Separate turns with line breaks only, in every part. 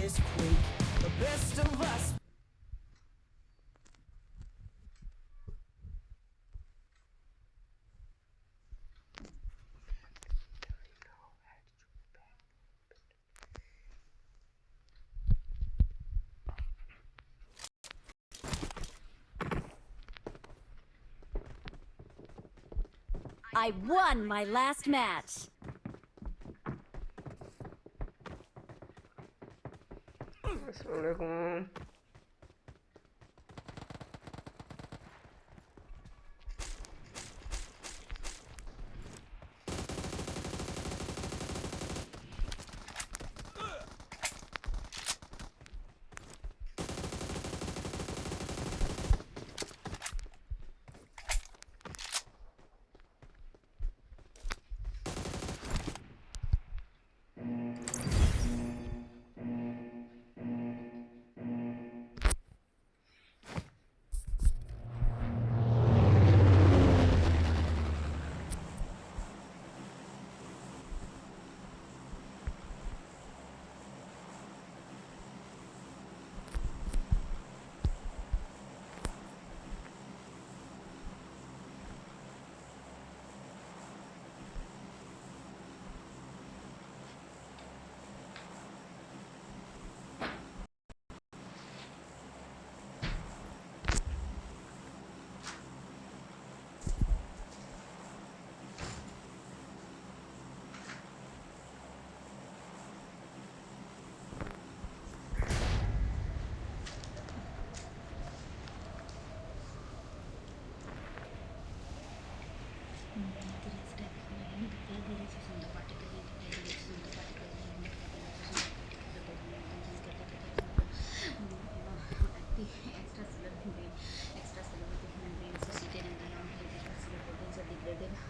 this quake. The best of us.
I won my last match.
Assalamualaikum.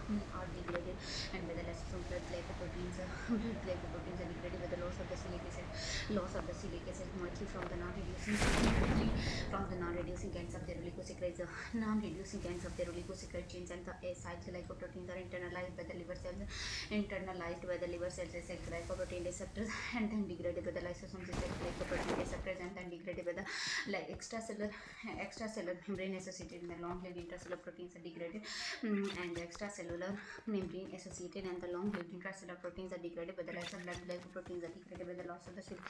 Are degraded and by the less from blood glycoproteins are degraded by the loss of the silic acid mostly from the non-reducing ends of the oligosaccharide chains, and the acyl glycoproteins are internalized by the liver cells acyl glycoprotein receptors and then degraded by the lysosomes acyl glycoprotein receptors and then degraded by the extracellular membrane associated in the long-lived intracellular proteins are degraded and the extracellular membrane associated and the long-lived intracellular proteins are degraded by the lysosomal blood glycoproteins are degraded by the loss of the silic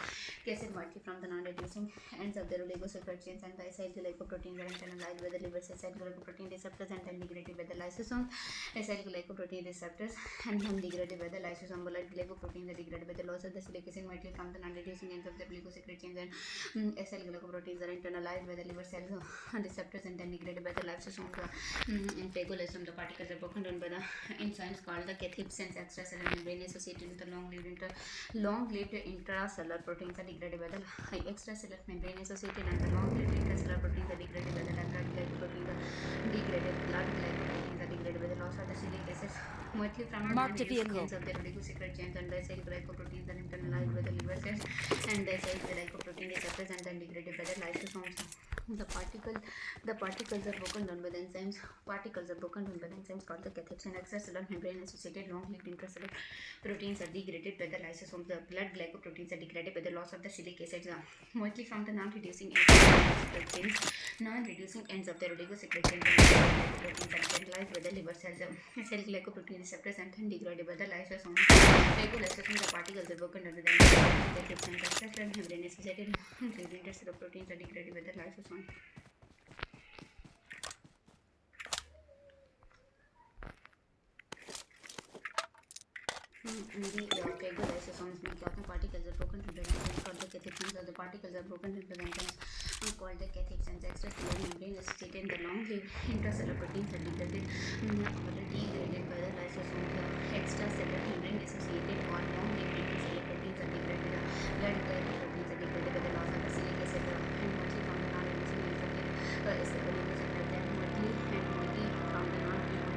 acid moiety from the non-reducing ends of the oligosaccharide chains, and the acyl glycoproteins are internalized by the liver acyl glycoprotein receptors and then degraded by the lysosomes acyl glycoprotein receptors and then degraded by the lysosomal blood glycoproteins are degraded by the loss of the silic acid moiety from the non-reducing ends of the oligosaccharide chains, and acyl glycoproteins are internalized by the liver cells receptors and then degraded by the lysosomes and phagolysum. The particles are broken down by the enzymes called the cathepsin and extracellular membrane associated with the long-lived intracellular proteins are degraded by the extracellular membrane associated and the long-lived intracellular proteins are degraded by the blood glycoproteins are degraded by the loss of the silic acid mostly from the non-reducing ends of the oligosaccharide chains, and the acyl glycoproteins are internalized by the liver cells and the acyl glycoprotein receptors and then degraded by the lysosomes. The particles are broken down by the enzymes. Called the cathepsin and extracellular membrane associated long-lived intracellular proteins are degraded by the lysosomes. The blood glycoproteins are degraded by the loss of the silic acid, mostly from the non-reducing ends of the oligosaccharide chains. Glycoproteins are internalized by the liver cells, acyl glycoprotein receptors, and then degraded by the lysosomes. Lysosomes, the particles are broken down by the cathepsin and extracellular membrane associated long-lived intracellular proteins are degraded by the lysosomes. The phagolysosomes mean particles are broken into enzymes called the cathepsins, or the particles are broken into enzymes called the cathepsins. Extracellular membrane associated in the long-lived intracellular proteins are degraded by the lysosomes. Extracellular membrane associated or long-lived intracellular proteins are degraded. Blood glycoproteins are degraded by the loss of the silic acid and mostly from the non-reducing ends of the oligosaccharide and mostly from the non-reducing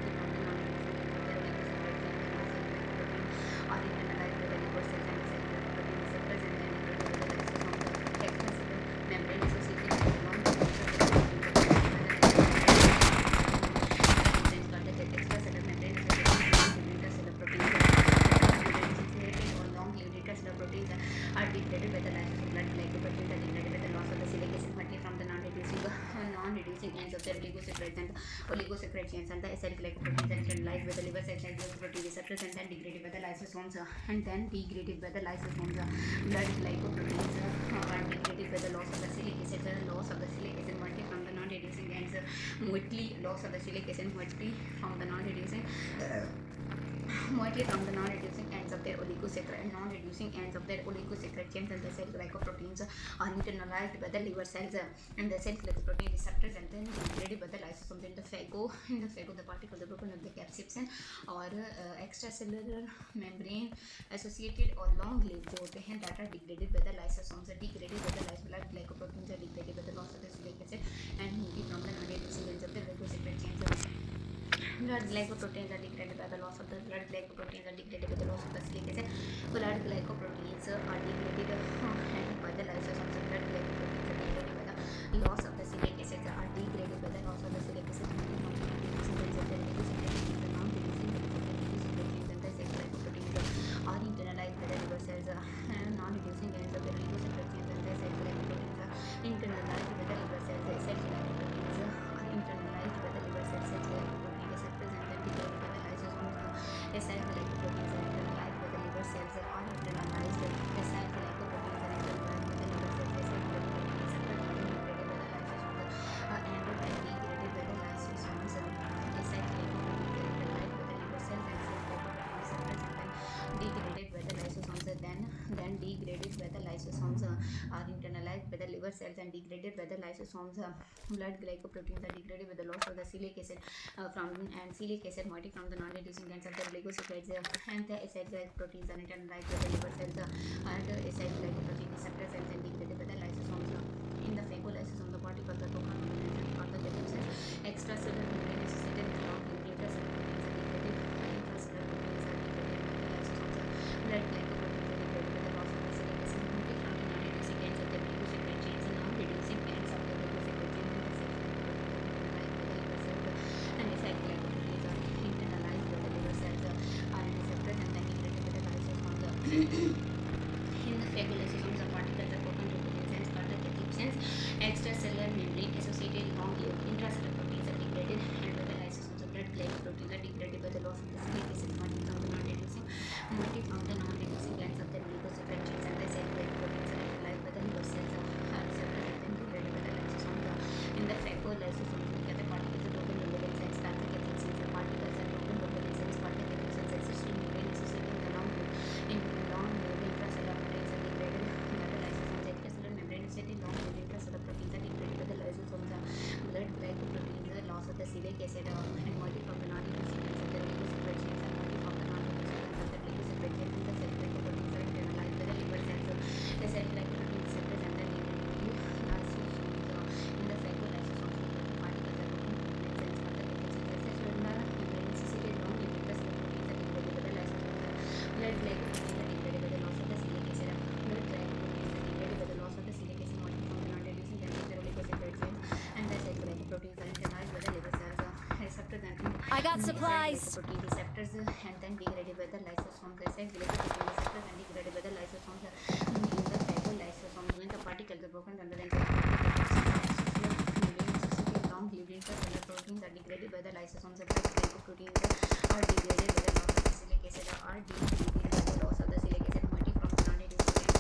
are internalized by the liver cells and acyl glycoprotein receptors and then degraded by the lysosomes. The extracellular membrane associated with the extracellular membrane associated with intracellular proteins or long-lived intracellular proteins are degraded by the lysosomes. Blood glycoproteins are degraded by the loss of the silic acid partly from the non-reducing ends of the oligosaccharides and oligosaccharides chains, and the acyl glycoproteins are internalized by the liver cells and glycoprotein receptors and then degraded by the lysosomes and then degraded by the lysosomes. Blood glycoproteins are degraded by the loss of the silic acid. The loss of the silic acid partly from the non-reducing ends, mostly loss of the silic acid mostly from the non-reducing ends of their oligosaccharide chains, and the cell glycoproteins are internalized by the liver cells and the cell glycoprotein receptors and then degraded by the lysosomes. In the phago the particles are broken up the capsipsin or extracellular membrane associated or long lived जो होते हैं that are degraded by the lysosomes. Blood glycoproteins are degraded by the loss of the silic acid and moving from the non-reducing ends of the oligosaccharides chains. Blood glycoproteins are degraded by the loss of the silic acid. Blood glycoproteins are degraded and by the lysosomes. Blood glycoproteins are degraded by the loss of the silic acid. Are internalized by the liver cells and non-reducing ends of the oligosaccharides chains, and the cell glycoproteins are internalized by the liver cells. The cell glycoproteins are internalized by the liver cells. Cell glycoprotein receptors and then degraded by the lysosomes. The cell glycoproteins are internalized by the liver cells. Are internalized. The cell glycoproteins are internalized by the liver cells. The cell glycoprotein receptors are degraded by the lysosomes and then degraded by the lysosomes. The cell glycoproteins are internalized by the liver cells and cell glycoprotein receptors and then degraded by the lysosomes. Then degraded by the lysosomes are internalized by the liver cells and degraded by the lysosomes. Blood glycoproteins are degraded with the loss of the silic acid silic acid moiety from the non-reducing ends of the oligosaccharides and the acyl glycoproteins are internalized by the liver cells and the acyl glycoprotein receptors and then degraded by the lysosomes. In the phagolysosome, the particles are broken down and part of the cells. Extracellular membrane associated with long intracellular proteins are degraded. Intracellular proteins are degraded by the lysosomes. Blood glycoproteins are degraded by the loss of the silic acid moiety from the non-reducing ends of the oligosaccharides chains. Non-reducing ends of the oligosaccharides chains and the cell glycoproteins are internalized by the liver cells and receptors and then degraded by the lysosomes. In the phagolysosome, the particles are broken to proteins called the cathepsins. Extracellular membrane associated long-lived intracellular proteins are degraded and by the lysosomes. Blood glycoproteins are degraded by the loss of the silic acid moiety from the non-reducing ends of the oligosaccharides chains, and the cell glycoproteins are internalized by the liver cells receptors and then degraded by the lysosomes. In the phagolysosome, the particles are broken to proteins called the cathepsins. The particles are broken to proteins called the cathepsins. Extracellular membrane associated with the long-lived intracellular proteins are degraded by the lysosomes. Extracellular membrane associated long-lived intracellular proteins are degraded by the lysosomes. Blood glycoproteins, loss of the silic acid and moiety from the non-reducing ends of the oligosaccharides chains and moiety from the non-reducing ends of the oligosaccharides chains, and the cell glycoproteins are internalized by the liver cells. The cell glycoprotein receptors and then degraded by the lysosomes. In the phagolysosome, the particles are broken to proteins called the cathepsins. Extracellular membrane associated long-lived intracellular proteins are degraded by the lysosomes. Blood glycoproteins are degraded by the loss of the silic acid. Blood glycoproteins are degraded by the loss of the silic acid moiety from the non-reducing ends of the oligosaccharides chains, and the cell glycoproteins are internalized by the liver cells receptors and
I got supplies.
glycoprotein receptors and then degraded by the lysosomes. The cell glycoprotein receptors and degraded by the lysosomes. In the phagolysosome, when the particles are broken down, then long-lived intracellular proteins are degraded by the lysosomes. The glycoproteins are degraded by the loss of the silic acid are degraded by the loss of the silic acid moiety from the non-reducing ends of the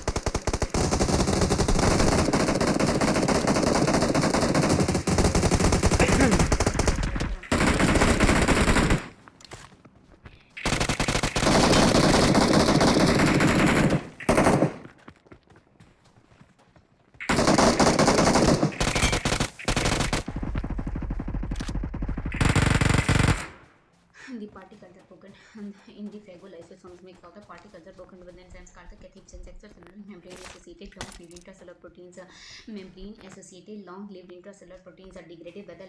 the particles are broken in the phagolysosomes. Make of the particles are broken with enzymes called the cathepsins. Extracellular membrane associated long-lived intracellular proteins are degraded by the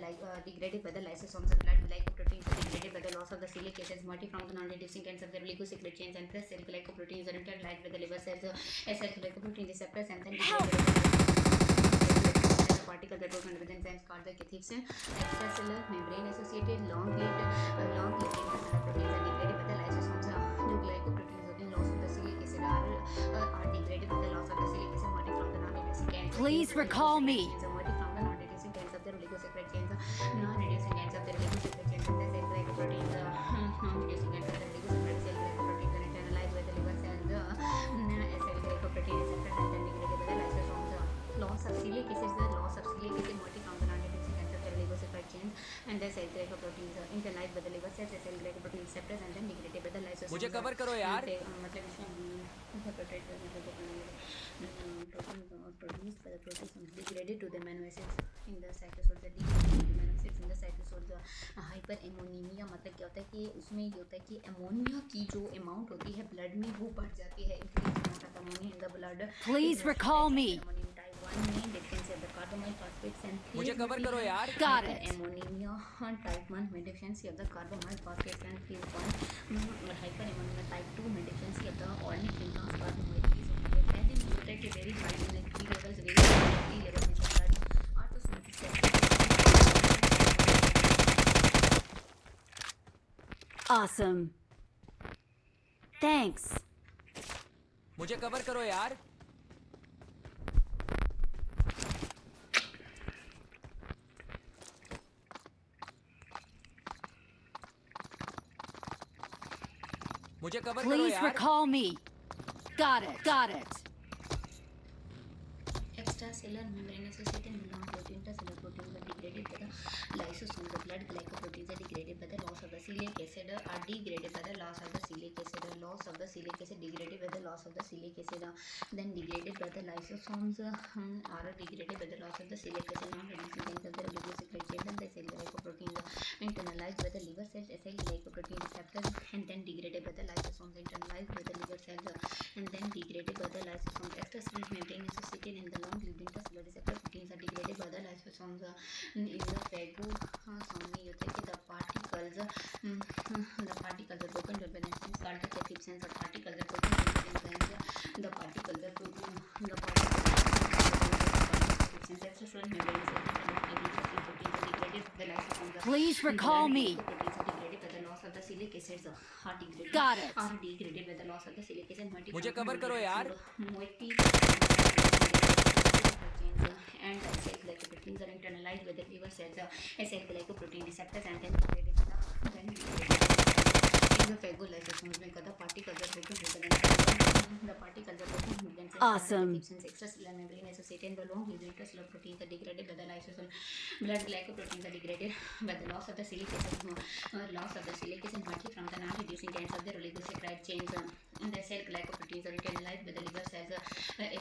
lysosomes. Blood glycoproteins are degraded by the loss of the silic acid moiety from the non-reducing ends of the oligosaccharides chains, and the cell glycoproteins are internalized by the liver cells, acyl glycoprotein receptors and then degraded by the particles are broken with enzymes called the cathepsin. Extracellular membrane associated long-lived intracellular proteins are degraded by the lysosomes. The glycoproteins in loss of the silic acid are degraded by the loss
Please recall me.
From the non-reducing ends of the oligosaccharides chains, non-reducing ends of the oligosaccharides chains, and the cell glycoproteins, non-reducing ends of the oligosaccharides cell glycoproteins are internalized by the liver cells, cell glycoprotein receptors, and then degraded by the lysosomes. Loss of celiac acid, the loss of celiac acid moiety from the non-reducing ends of the oligosaccharide chains, and the cell glycoproteins internalized by the liver cells, cell glycoprotein receptors, and then degraded by the lysosomes.
मुझे cover करो यार.
मतलब इसमें produced by the proteins degraded to the amino acids in the cytosol, the degraded amino acids in the cytosol. Hyperammonemia मतलब क्या होता है कि उसमें ये होता है कि एमोनिया की जो अमाउंट होती है ब्लड में वो बढ़ जाती है. Increase amount of ammonia in the blood.
Please recall me.
Type 1 में deficiency of the carbamoyl phosphates and
मुझे कवर करो यार.
Got it.
एमोनीमिया टाइप 1 में deficiency of the carbamoyl phosphates and phase 1 और हाइपर एमोनीमिया टाइप 2 में deficiency of the ornithine carbohydrates. ऐसे में होता है कि very high electric levels very high level में ब्लड और तो सोमेटिक.
Awesome. Thanks.
मुझे कवर करो यार. मुझे कवर करो
Please
यार.
recall me. Got it. Got it.
Extracellular membrane associated belong to intracellular proteins are degraded by the lysosomes. The blood glycoproteins are degraded by the loss of the celiac acid, are degraded by the loss of the celiac acid. Loss of the celiac acid degraded by the loss of the celiac acid. Then degraded by the lysosomes are degraded by the loss of the celiac acid. Non-reducing ends of the oligosaccharides chains and the cell glycoproteins internalized by the liver cells, cell glycoprotein receptors, and then degraded by the lysosomes. Internalized by the liver cells and then degraded by the lysosomes. Extracellular membrane associated in the long-lived intracellular receptor proteins are degraded by the lysosomes. In the phagosome में होता है कि the particles are broken down by enzymes called the cathepsins. The particles are broken down by enzymes. The particles are broken. The particles extracellular membrane proteins are degraded by the lysosomes.
Please recall me.
Proteins are degraded by the loss of the celiac acids. Are degraded.
Got it.
Are degraded by the loss of the celiac acid.
मुझे cover करो यार.
Moiety and cell glycoproteins are internalized by the liver cells, cell glycoprotein receptors, and then degraded in the phagolysosomes में the particles are broken to the particles are broken to
Awesome.
Extracellular membrane associated in the long-lived intracellular proteins are degraded by the lysosome. Blood glycoproteins are degraded by the loss of the celiac acid. Loss of the celiac acid moiety from the non-reducing ends of the oligosaccharide chains. And the cell glycoproteins are internalized by the liver cells,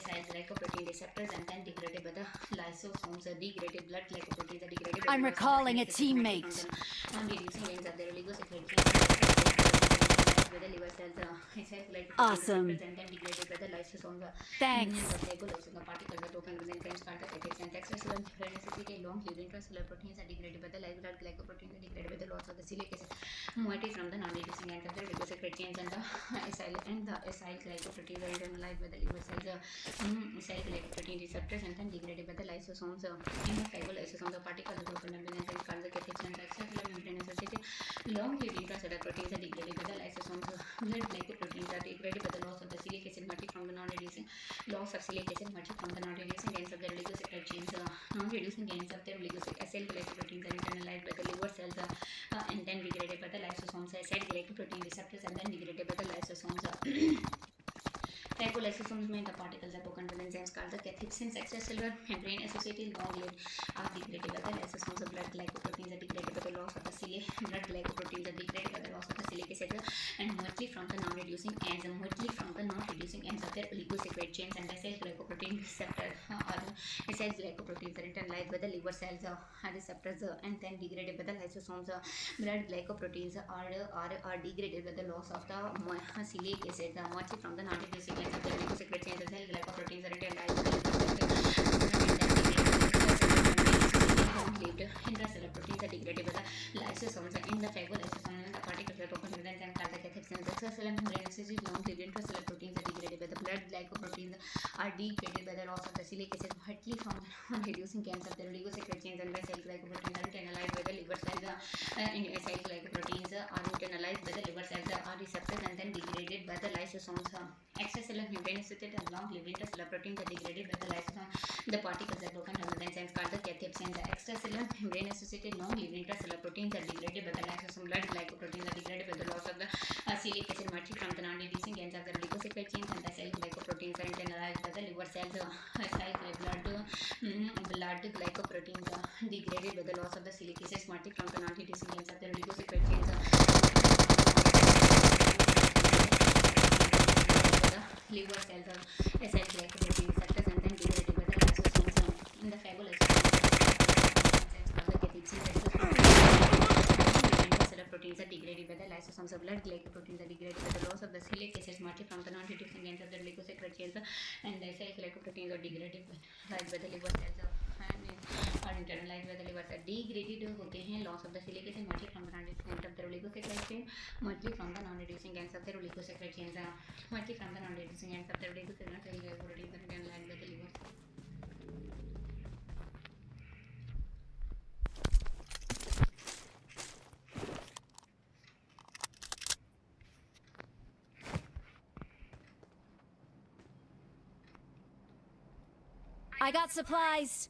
cell glycoprotein receptors, and then degraded by the lysosomes. Degraded blood glycoproteins are degraded by
I'm
the loss of
recalling
the
a
celiac acid
teammate.
from the non-reducing ends of the oligosaccharide chains. By the liver cells, cell glycoprotein
Awesome.
receptors, and then degraded by the lysosomes.
Thanks.
The phagolysomes, the particles are broken with enzymes called the cathepsins. And extracellular membrane associated long-lived intracellular proteins are degraded by the blood glycoproteins are degraded by the loss of the celiac acid moiety from the non-reducing ends of the oligosaccharide chains, and the acyl glycoproteins are internalized by the liver cells, cell glycoprotein receptors, and then degraded by the lysosomes. In the phagolysomes, the particles are broken with enzymes called the cathepsins. Extracellular membrane associated long-lived intracellular proteins are degraded by the lysosomes. Blood glycoproteins are degraded by the loss of the celiac acid moiety from the non-reducing loss of celiac acid moiety from the non-reducing ends of the oligosaccharide chains. Non-reducing ends of the oligosaccharide cell glycoproteins are internalized by the liver cells and then degraded by the lysosomes. Cell glycoprotein receptors and then degraded by the lysosomes. Phagolysosomes में the particles are broken with enzymes called the cathepsins. Extracellular membrane associated long-lived are degraded by the lysosomes. Blood glycoproteins are degraded by the loss of the celiac. Blood glycoproteins are degraded by the loss of the celiac acid and mostly from the non-reducing ends. Mostly from the non-reducing ends of their oligosaccharide chains, and the cell glycoprotein receptor or cell glycoproteins are internalized by the liver cells receptors and then degraded by the lysosomes. Blood glycoproteins are degraded by the loss of the celiac acid. Mostly from the non-reducing ends of the oligosaccharide chains, the cell glycoproteins are internalized by the liver cells. Intracellular proteins are degraded by the lysosomes. In the phagolysosomes, the particles are broken with enzymes called the cathepsins. Extracellular membrane associated long-lived intracellular proteins are degraded by the blood glycoproteins are degraded by the loss of the silic acid, partly from reducing cancer of the oligosaccharides chains and by cell glycoproteins are internalized by the liver cells. Cell glycoproteins are internalized by the liver cells, are receptors and then degraded by the lysosomes. Extracellular membrane associated and long-lived intracellular proteins are degraded by the lysosome. The particles are broken down the enzymes called the cathepsin. The extracellular membrane associated long-lived intracellular proteins are degraded by the lysosome. Blood glycoproteins are degraded by the loss of the silic acid matrix from the non-reducing ends of the oligosaccharide chains, and the cell glycoproteins are internalized by the liver cells. Blood glycoproteins are degraded by the loss of the silic acid matrix from the non-reducing ends of the oligosaccharide chains. Liver cells or cell glycoprotein receptors and then degraded by the lysosomes. In the phagolysosomes, cellular proteins are degraded by the lysosomes. Blood glycoproteins are degraded by the loss of the silic acid matrix from the non-reducing ends of the oligosaccharide chains, and the cell glycoproteins are degraded by the liver cells and are internalized by the liver cells. Degraded होते हैं loss of the silic acid matrix from the non-reducing ends of the oligosaccharide chain, matrix from the non-reducing ends of the oligosaccharide chains, matrix from the non-reducing ends of the oligosaccharide cell glycoproteins are internalized by the liver cells.
I got supplies.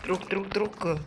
Truc.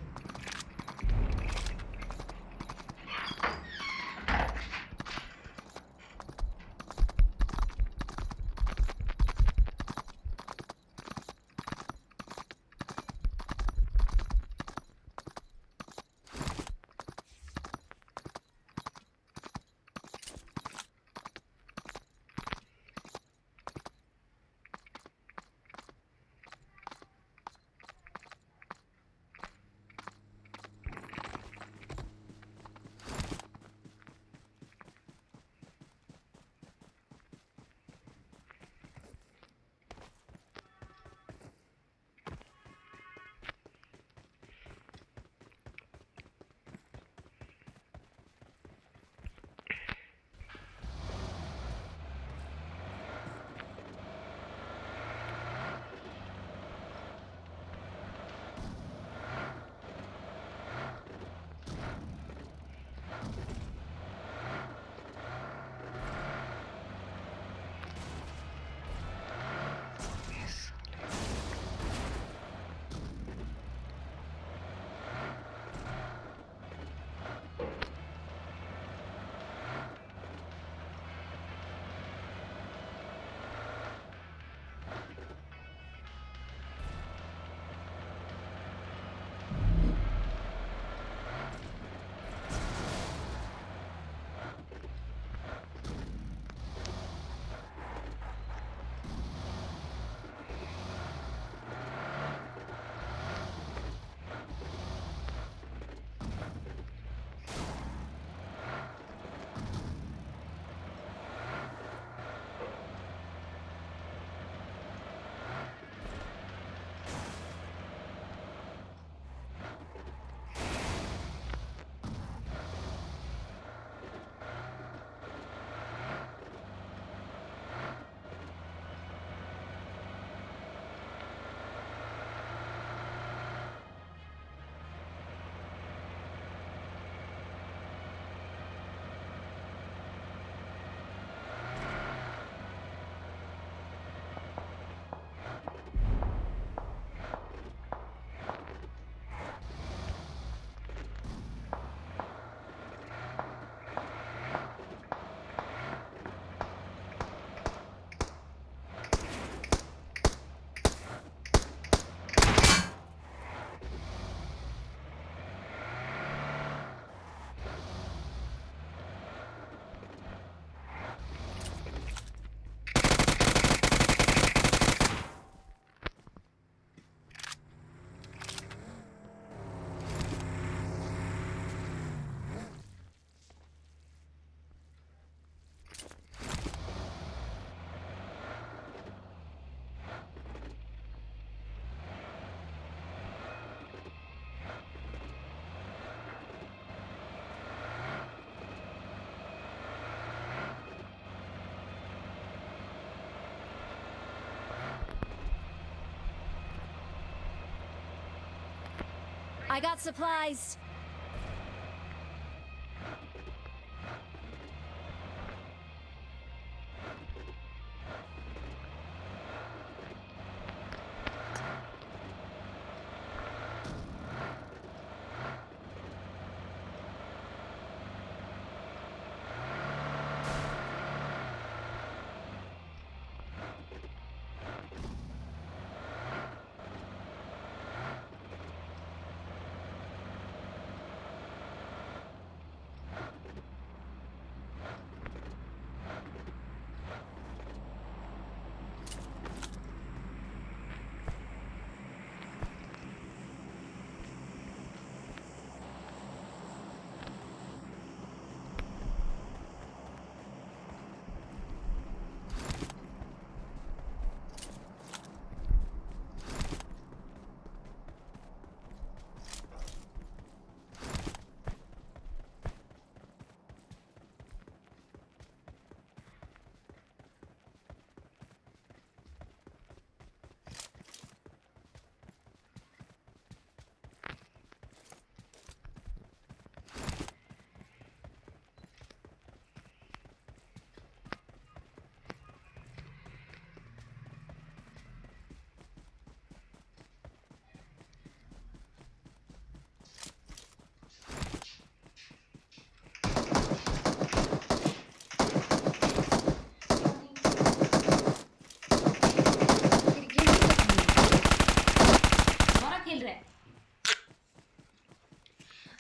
I got supplies.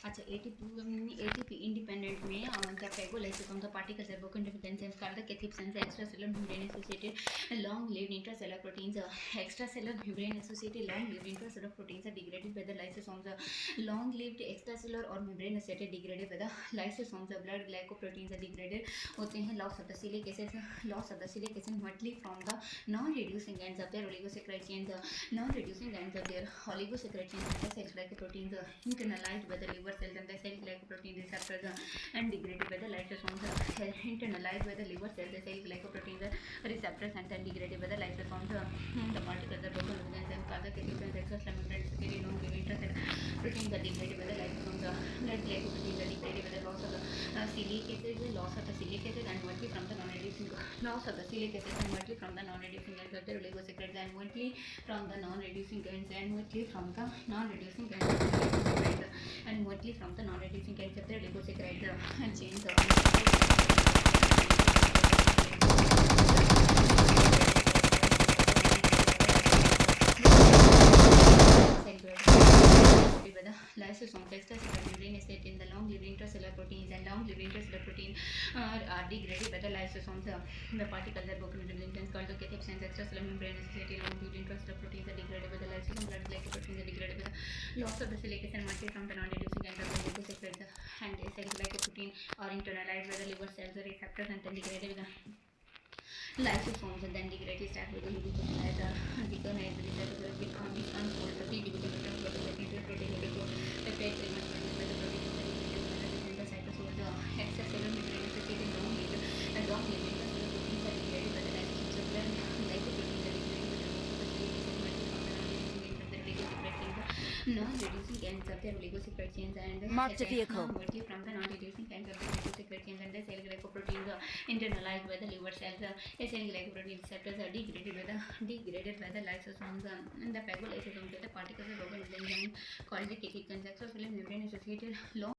अच्छा, ATP independent में the phagocytosis of the particles are broken into enzymes called the cathepsins, extracellular membrane associated long-lived intracellular proteins. Extracellular membrane associated long-lived intracellular proteins are degraded by the lysosomes. Long-lived extracellular or membrane associated degraded by the lysosomes. Blood glycoproteins are degraded होते हैं. Loss of the silic acid mostly from the non-reducing ends of their oligosaccharide chains. Non-reducing ends of their oligosaccharide chains and the cell glycoproteins internalized by the liver cells and the cell glycoprotein receptors and degraded by the lysosomes. Internalized by the liver cells, the cell glycoprotein receptors and then degraded by the lysosomes. The particles are broken with enzymes called the cathepsins, extracellular membrane associated long-lived intracellular proteins are degraded by the lysosomes. Blood glycoproteins are degraded by the loss of the cilic acid and mostly from the non-reducing loss of the cilic acid and mostly from the non-reducing ends of the oligosaccharides and mostly from the non-reducing ends and mostly from the non-reducing ends of the oligosaccharides and mostly from the non-reducing ends of the oligosaccharides chains by the lysosomes. Extracellular membrane is set in the long-lived intracellular proteins and long-lived intracellular proteins are degraded by the lysosomes. The particles are broken into enzymes called the cathepsins. Extracellular membrane associated long-lived intracellular proteins are degraded by the lysosomes. Blood glycoproteins are degraded by the loss of the silic acid mostly from the non-reducing end of the oligosaccharides and cell glycoprotein are internalized by the liver cells receptors and then degraded by the lysosomes and then degraded start with the glucose and deconized the receptors become unfold the division of the secondary protein peptide very much produced by the protein the cytosol extracellular membrane associated long-lived and long-lived intracellular proteins are degraded by the lysosomes of the glycoproteins are degraded by the non-reducing ends of the oligosaccharides chains and
Marked a vehicle.
mostly from the non-reducing ends of the oligosaccharides chains and the cell glycoproteins internalized by the liver cells. Cell glycoprotein receptors are degraded by the lysosomes and the phagolysosomes. The particles are broken with enzyme called the cathepsins. Extracellular membrane associated long